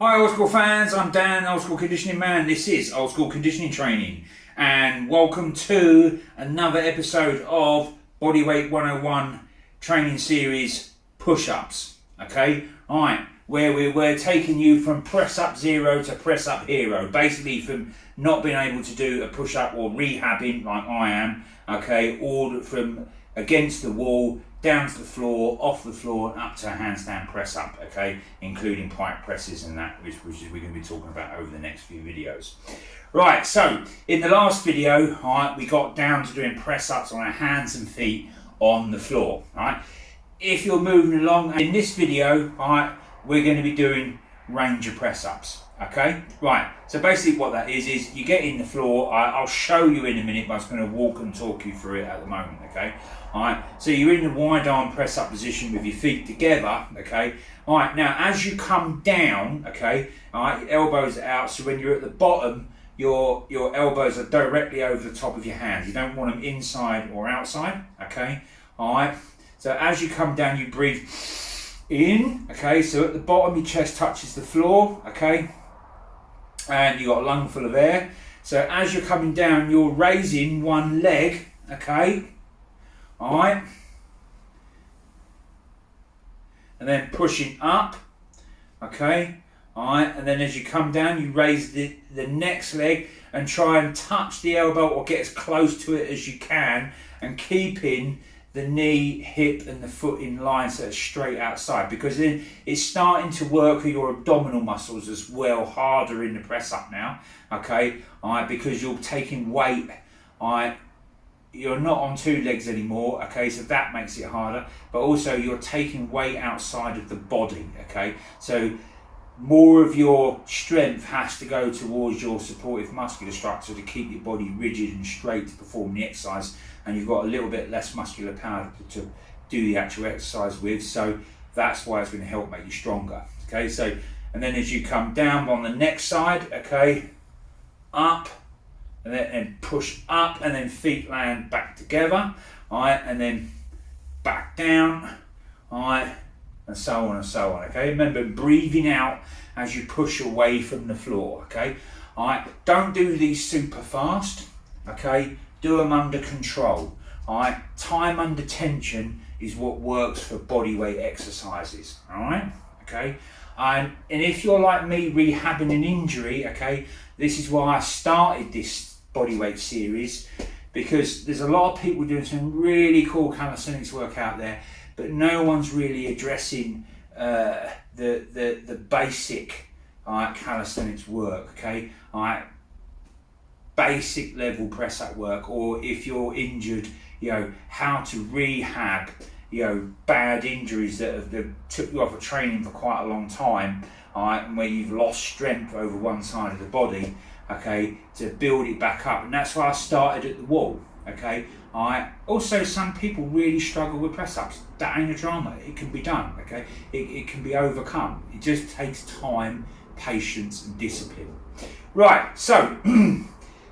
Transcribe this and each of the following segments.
Hi Old School fans, I'm Dan, Old School Conditioning Man. This is Old School Conditioning Training and welcome to another episode of Bodyweight 101 training series push-ups. Okay, alright, where we're taking you from press up zero to press up hero, basically from not being able to do a push-up or rehabbing like I am, okay, or from against the wall, down to the floor, off the floor, and up to a handstand press up, okay, including pike presses and that, which is we're going to be talking about over the next few videos. Right, so in the last video, all right, we got down to doing press ups on our hands and feet on the floor. All right, if you're moving along in this video, all right, we're going to be doing ranger press ups. Okay, right, so basically what that is you get in the floor. I'll show you in a minute, but I'm just going to walk and talk you through it at the moment. Okay, alright, so you're in the wide arm press up position with your feet together. Okay, alright, now as you come down, okay, alright, your elbows are out, so when you're at the bottom, your elbows are directly over the top of your hands. You don't want them inside or outside. Okay, alright, so as you come down, you breathe in. Okay, so at the bottom your chest touches the floor. Okay, and you got a lung full of air. So as you're coming down, you're raising one leg. Okay, all right, and then pushing up. Okay, all right, and then as you come down, you raise the next leg and try and touch the elbow or get as close to it as you can, and keeping the knee, hip and the foot in line so it's straight outside, because then it's starting to work with your abdominal muscles as well, harder in the press up now. Okay, all right, because you're taking weight. All right, you're not on two legs anymore. Okay, so that makes it harder, but also you're taking weight outside of the body. Okay, so more of your strength has to go towards your supportive muscular structure to keep your body rigid and straight to perform the exercise, and you've got a little bit less muscular power to do the actual exercise with, so that's why it's going to help make you stronger. Okay, so and then as you come down on the next side, okay, up and then push up, and then feet land back together, all right, and then back down, all right, and so on and so on. Okay, remember breathing out as you push away from the floor. Okay, all right, don't do these super fast. Okay, do them under control. All right, time under tension is what works for body weight exercises. All right, okay, and if you're like me, rehabbing an injury, okay, this is why I started this bodyweight series, because there's a lot of people doing some really cool calisthenics work out there, but no one's really addressing the basic, calisthenics work. Okay, basic level press up work, or if you're injured, how to rehab, bad injuries that have took you off of training for quite a long time, and where you've lost strength over one side of the body. Okay, to build it back up, and that's why I started at the wall. Okay, also some people really struggle with press ups. That ain't a drama. It can be done. Okay, it can be overcome. It just takes time, patience, and discipline. Right, so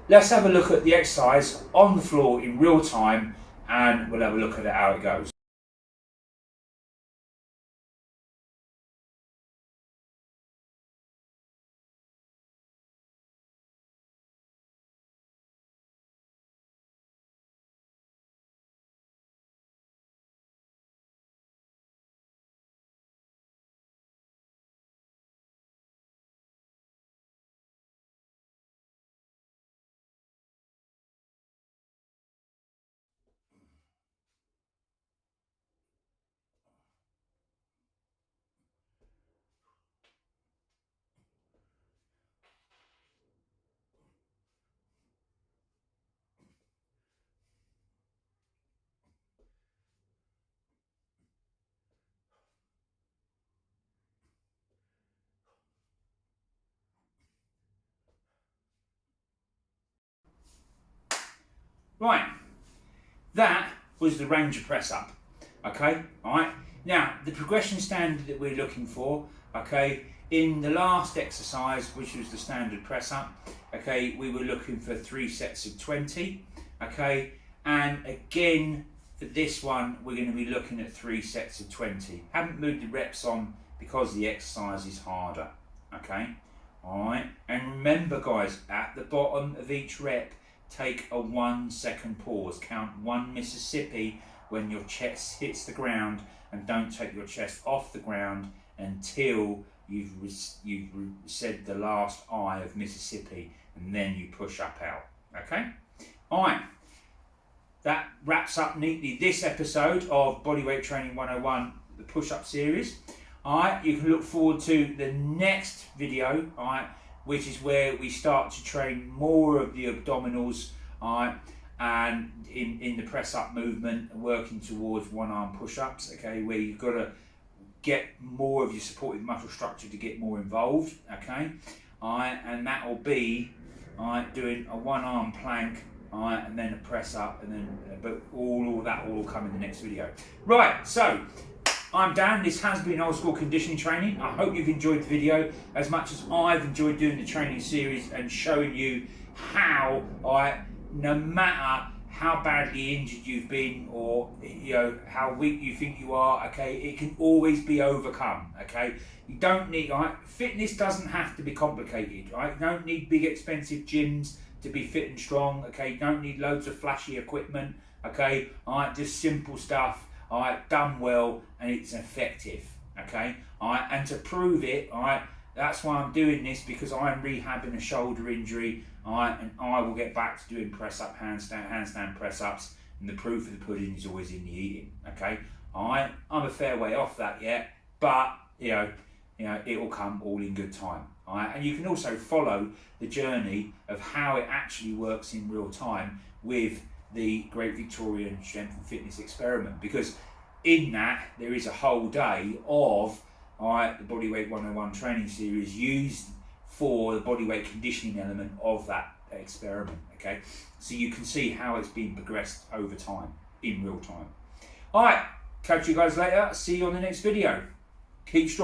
let's have a look at the exercise on the floor in real time, and we'll have a look at how it goes. Right, that was the ranger press up. Okay, all right. Now the progression standard that we're looking for. Okay, in the last exercise, which was the standard press up, okay, we were looking for 3 sets of 20. Okay, and again for this one, we're going to be looking at 3 sets of 20. Haven't moved the reps on because the exercise is harder. okay? Alright, and remember guys, at the bottom of each rep, take a 1 second pause. Count 1 Mississippi when your chest hits the ground, and don't take your chest off the ground until you've said the last I of Mississippi, and then you push up out, okay? Alright, that wraps up neatly this episode of Bodyweight Training 101, the push-up series. Alright, you can look forward to the next video, alright, which is where we start to train more of the abdominals, alright, and in the press-up movement, working towards one-arm push-ups, okay, where you've got to get more of your supportive muscle structure to get more involved, okay, alright, and that will be, alright, doing a one-arm plank, alright, and then a press-up, and then, but all that will come in the next video. Right, so, I'm Dan, this has been Old School Conditioning Training. I hope you've enjoyed the video as much as I've enjoyed doing the training series and showing you how, no matter how badly injured you've been, or how weak you think you are, okay, it can always be overcome, okay? You don't need, fitness doesn't have to be complicated, right? You don't need big expensive gyms to be fit and strong, okay? You don't need loads of flashy equipment, okay? Just simple stuff. Done well, and it's effective, okay? And to prove it, that's why I'm doing this, because I'm rehabbing a shoulder injury, and I will get back to doing press-up, handstand press-ups, and the proof of the pudding is always in the eating, okay? I'm a fair way off that yet, but it will come all in good time, and you can also follow the journey of how it actually works in real time with the Great Victorian Strength and Fitness Experiment, because in that there is a whole day of the Bodyweight 101 training series used for the bodyweight conditioning element of that experiment, okay? So you can see how it's been progressed over time, in real time. Alright, catch you guys later, see you on the next video. Keep strong.